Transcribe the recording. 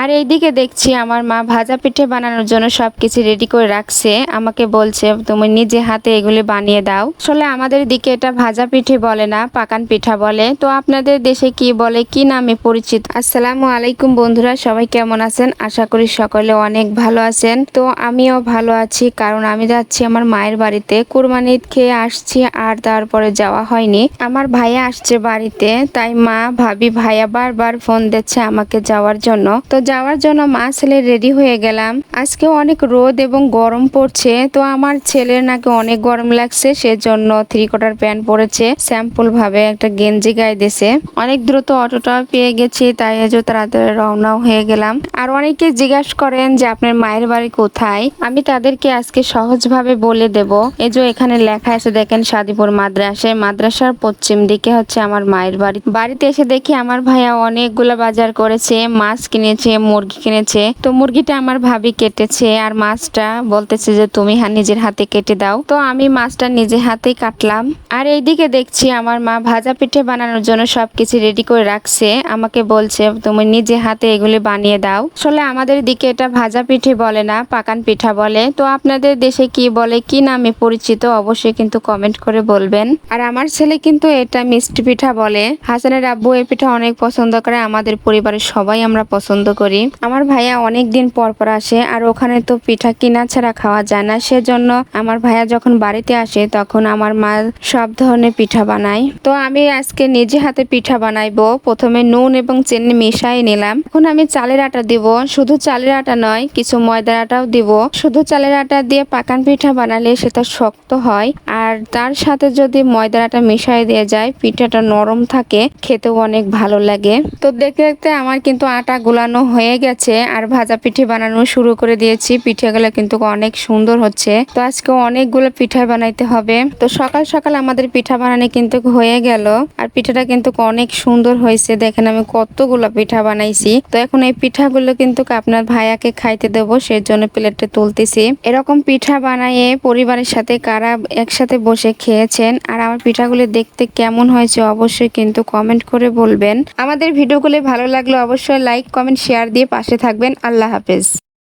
আর এইদিকে দেখছি আমার মা ভাজা পিঠে বানানোর জন্য সবকিছু রেডি করে রাখছে। আমাকে বলছে তুমি নিজে হাতে এগুলি বানিয়ে দাও। আসলে আমাদের দিকে এটা ভাজা পিঠে বলে না, পাকান পিঠা বলে। তো আপনাদের দেশে কি বলে, কি নামে পরিচিত? আসসালামু আলাইকুম বন্ধুরা, সবাই কেমন আছেন? আশা করি সকলে অনেক ভালো আছেন। তো আমিও ভালো আছি, কারণ আমি যাচ্ছি আমার মায়ের বাড়িতে। কুরবানি ঈদ খেয়ে আসছি আর তারপরে যাওয়া হয়নি। আমার ভাইয়া আসছে বাড়িতে, তাই মা, ভাবি, ভাইয়া বারবার ফোন দিচ্ছে আমাকে যাওয়ার জন্য। তো যাওয়ার জন্য মা ছেলে রেডি হয়ে গেলাম। আজকে অনেক রোদ এবং গরম পড়ছে, তো আমার ছেলের নাকি অনেক গরম লাগছে, সেজন্য 3/4 প্যান্ট পরেছে। স্যাম্পল ভাবে একটা গেঞ্জি গায়ে দিয়েছে। অনেক দ্রুত অটোটা পেয়ে গেছি, তাই তাড়াতাড়ি রওনাও হয়ে গেলাম। আর অনেকে জিজ্ঞাসা করেন যে আপনার মায়ের বাড়ি কোথায়। আমি তাদেরকে আজকে সহজভাবে বলে দেব। এই যে এখানে লেখা আছে দেখেন, সাদিপুর মাদ্রাসার পশ্চিম দিকে হচ্ছে আমার মায়ের বাড়ি। বাড়িতে এসে দেখি আমার ভাইয়া অনেকগুলো বাজার করেছে। মাছ কিনেছে, মুরগি কিনেছে। তো মুরগিটা আমার ভাবি কেটেছে, আর মাছটা বলতেছে যে তুমি নিজের হাতে কেটে দাও। তো আমি মাছটা নিজে হাতেই কাটলাম। আর এইদিকে দেখছি আমার মা ভাজা পিঠে বানানোর জন্য সবকিছু রেডি করে রাখছে। আমাকে বলছে তুমি নিজে হাতে এগুলি বানিয়ে দাও। আসলে আমাদের দিকে এটা ভাজা পিঠে বলে না, পাকান পিঠা বলে। তো আপনাদের দেশে কি বলে, কি নামে পরিচিত, অবশ্যই কিন্তু কমেন্ট করে বলবেন। আর আমার ছেলে কিন্তু এটা মিষ্টি পিঠা বলে। হাসানের আব্বু এই পিঠা অনেক পছন্দ করে, আমাদের পরিবারের সবাই আমরা পছন্দ করি। আমার ভাইয়া অনেক দিন পর পর আসে, আর ওখানে তো পিঠা কিনা ছাড়া খাওয়া যায় না। সেজন্য আমার ভাইয়া যখন বাড়িতে আসে তখন আমার মা সব ধরনের পিঠা বানায়। তো আমি আজকে নিজে হাতে পিঠা বানাইবো। প্রথমে নুন এবং চিনি মিশাই নিলাম। এখন আমি চালের আটা দিব। শুধু চালের আটা নয়, কিছু ময়দার আটাও দিব। শুধু চালের আটা দিয়ে পাকান পিঠা বানালে সেটা শক্ত হয়, আর তার সাথে যদি ময়দার আটা মিশাই দিয়ে যায় পিঠাটা নরম থাকে, খেতেও অনেক ভালো লাগে। তো দেখতে দেখতে আমার কিন্তু আটা গুলানো হয়ে গেছে, আর ভাজা পিঠে বানানো শুরু করে দিয়েছি। পিঠাগুলো কিন্তু অনেক সুন্দর হচ্ছে। তো আজকে অনেকগুলো পিঠা বানাইতে হবে। তো সকাল সকাল আমাদের পিঠা বানানো কিন্তু হয়ে গেল, আর পিঠাটা কিন্তু অনেক সুন্দর হয়েছে। দেখেন আমি কতগুলো পিঠা বানাইছি। তো এখন এই পিঠাগুলো কিন্তু আপনার ভাইয়াকে খাইতে দেবো, সেই জন্য প্লেটে তুলতেছি। এরকম পিঠা বানাইয়ে পরিবারের সাথে কারা একসাথে বসে খেয়েছেন, আর আমার পিঠাগুলি দেখতে কেমন হয়েছে অবশ্যই কিন্তু কমেন্ট করে বলবেন। আমাদের ভিডিওগুলি ভালো লাগলে অবশ্যই লাইক, কমেন্ট, শেয়ার দিয়ে পাশে থাকবেন। আল্লাহ হাফেজ।